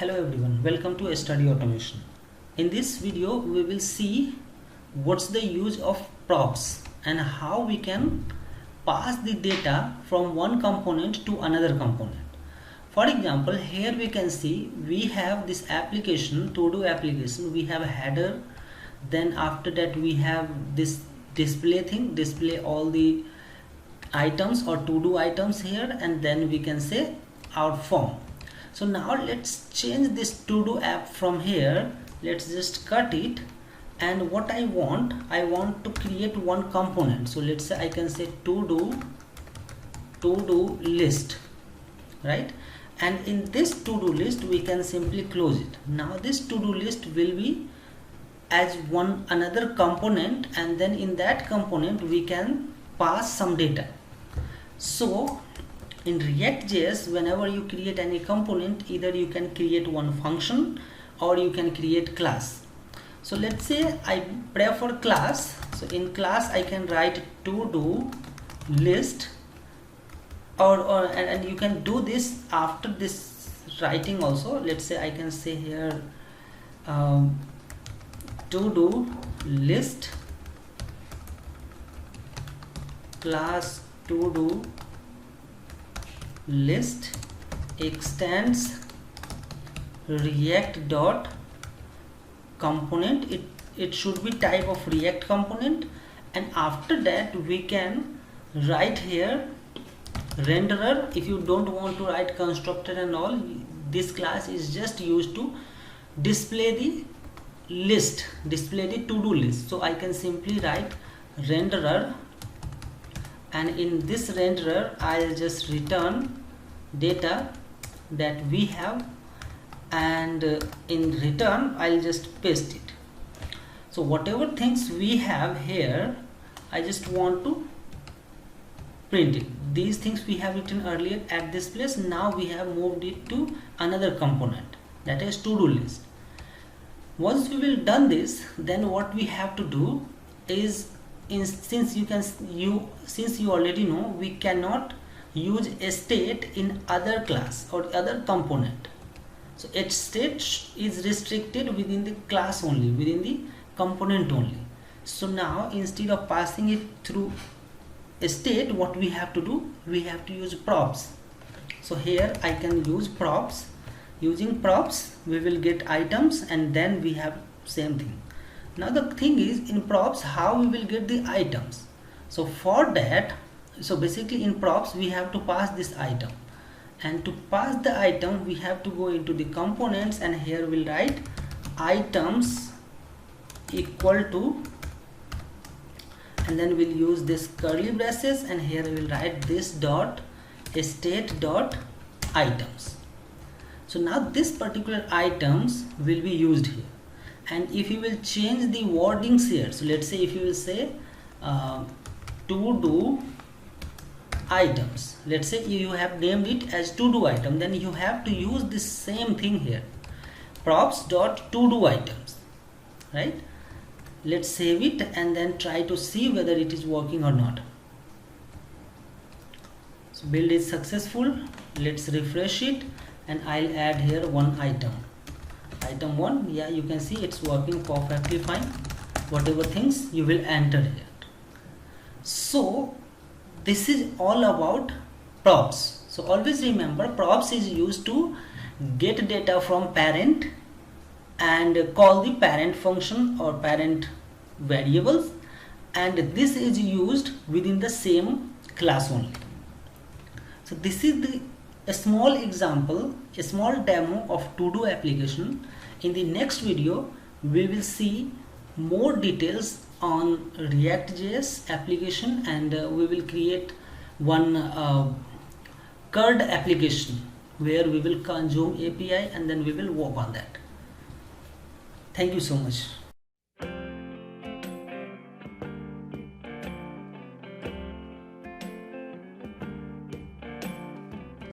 Hello everyone, welcome to Study Automation. In this video we will see what's the use of props and how we can pass the data from one component to another component. For example, here we can see we have this application, to-do application. We have a header, then after that we have this display thing, display all the items or to-do items here, and then we can say our form. So now let's change this to-do app from here. Let's just cut it, and what I want to create one component. So let's say I can say to-do list, right? And in this to-do list we can simply close it. Now this to-do list will be as another component, and then in that component we can pass some data. So in React.js, whenever you create any component, either you can create one function or you can create class. So let's say I prefer class. So in class I can write to-do list, and you can do this after this writing also. Let's say I can say here to-do list class to-do list extends react dot component. It should be type of React component, and after that we can write here renderer. If you don't want to write constructor and all, this class is just used to display the list, display the to-do list. So I can simply write renderer, and in this renderer I'll just return data that we have, and in return I'll just paste it. So whatever things we have here, I just want to print it. These things we have written earlier at this place. Now we have moved it to another component, that is to-do list. Once we will done this, then what we have to do is, since you already know, we cannot use a state in other class or other component. So its state is restricted within the class only, within the component only. So now instead of passing it through a state, what we have to do, we have to use props. So here I can use props. Using props we will get items, and then we have same thing. Now the thing is, in props how we will get the items. So for that, so basically in props we have to pass this item, and to pass the item we have to go into the components, and here we'll write items equal to, and then we'll use this curly braces, and here we'll write this dot state dot items. So now this particular items will be used here. And if you will change the wordings here, so let's say if you will say to-do items, let's say you have named it as to-do item, then you have to use this same thing here, props dot to-do items, right? Let's save it and then try to see whether it is working or not. So build is successful. Let's refresh it, and I'll add here one item. Item 1, yeah, you can see it's working perfectly fine. Whatever things you will enter here. So this is all about props. So always remember, props is used to get data from parent and call the parent function or parent variables, and this is used within the same class only. So this is a small example, a small demo of to-do application. In the next video we will see more details on React.js application, and we will create one CRUD application where we will consume API, and then we will work on that. Thank you so much.